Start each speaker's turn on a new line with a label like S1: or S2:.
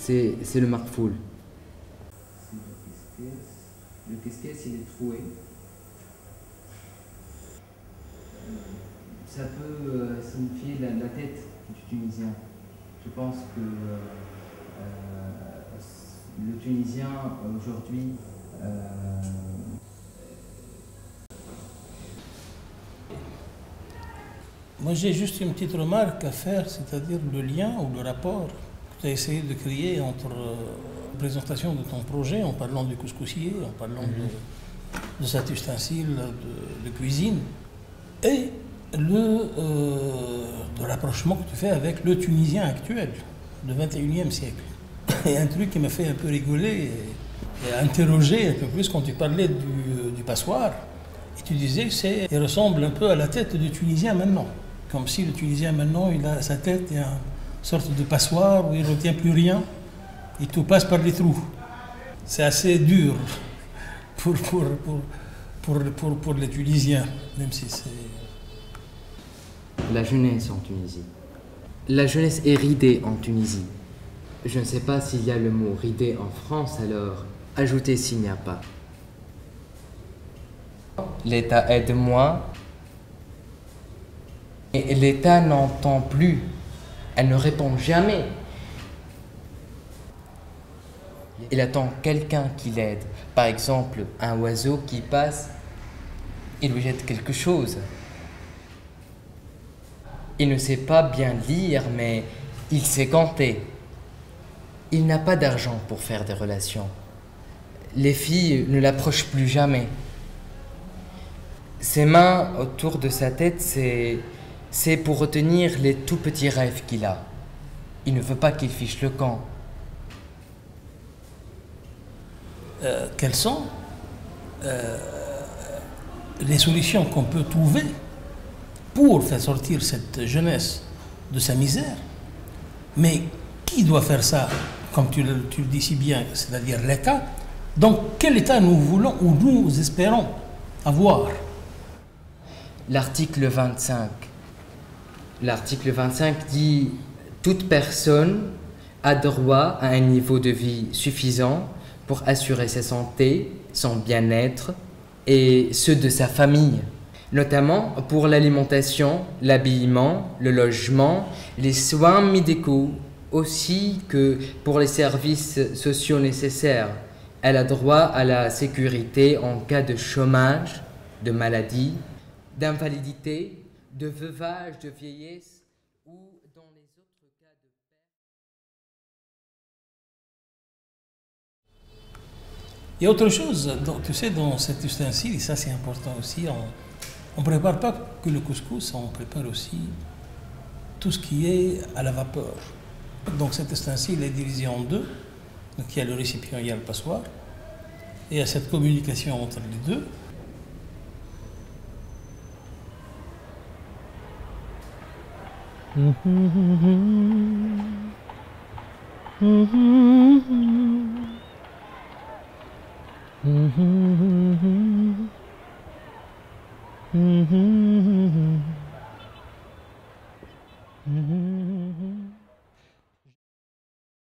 S1: C'est le marfoul.
S2: Le qu'est-ce il est troué. Ça peut signifier la tête du Tunisien. Je pense que le Tunisien aujourd'hui
S3: Moi, j'ai juste une petite remarque à faire, c'est-à-dire le lien ou le rapport que tu as essayé de créer entre la présentation de ton projet, en parlant du couscoussier, en parlant de cet ustensile de cuisine, et le rapprochement que tu fais avec le Tunisien actuel, du 21e siècle. Et un truc qui m'a fait un peu rigoler et interroger un peu plus quand tu parlais du passoire, et tu disais qu'il ressemble un peu à la tête du Tunisien maintenant. Comme si le Tunisien maintenant, il a sa tête et une sorte de passoire où il ne retient plus rien et tout passe par les trous. C'est assez dur pour les Tunisiens, même si c'est...
S1: La jeunesse en Tunisie. La jeunesse est ridée en Tunisie. Je ne sais pas s'il y a le mot ridé en France, alors ajoutez s'il n'y a pas. L'État aide moins. Et l'État n'entend plus. Elle ne répond jamais. Il attend quelqu'un qui l'aide. Par exemple, un oiseau qui passe, il lui jette quelque chose. Il ne sait pas bien lire, mais il sait compter. Il n'a pas d'argent pour faire des relations. Les filles ne l'approchent plus jamais. Ses mains autour de sa tête, c'est pour retenir les tout petits rêves qu'il a. Il ne veut pas qu'il fiche le camp.
S3: Quelles sont les solutions qu'on peut trouver pour faire sortir cette jeunesse de sa misère? Mais qui doit faire ça, comme tu le dis si bien, c'est-à-dire l'État? Donc quel État nous voulons ou nous espérons avoir?
S1: L'article 25. L'article 25 dit « Toute personne a droit à un niveau de vie suffisant pour assurer sa santé, son bien-être et ceux de sa famille, notamment pour l'alimentation, l'habillement, le logement, les soins médicaux, aussi que pour les services sociaux nécessaires. Elle a droit à la sécurité en cas de chômage, de maladie, d'invalidité, de veuvage, de vieillesse ou dans les autres cas de perte. »
S3: Il y a autre chose, donc, tu sais, dans cet ustensile, et ça c'est important aussi, on ne prépare pas que le couscous, on prépare aussi tout ce qui est à la vapeur. Donc cet ustensile est divisé en deux, donc il y a le récipient, il y a le passoire, et il y a cette communication entre les deux.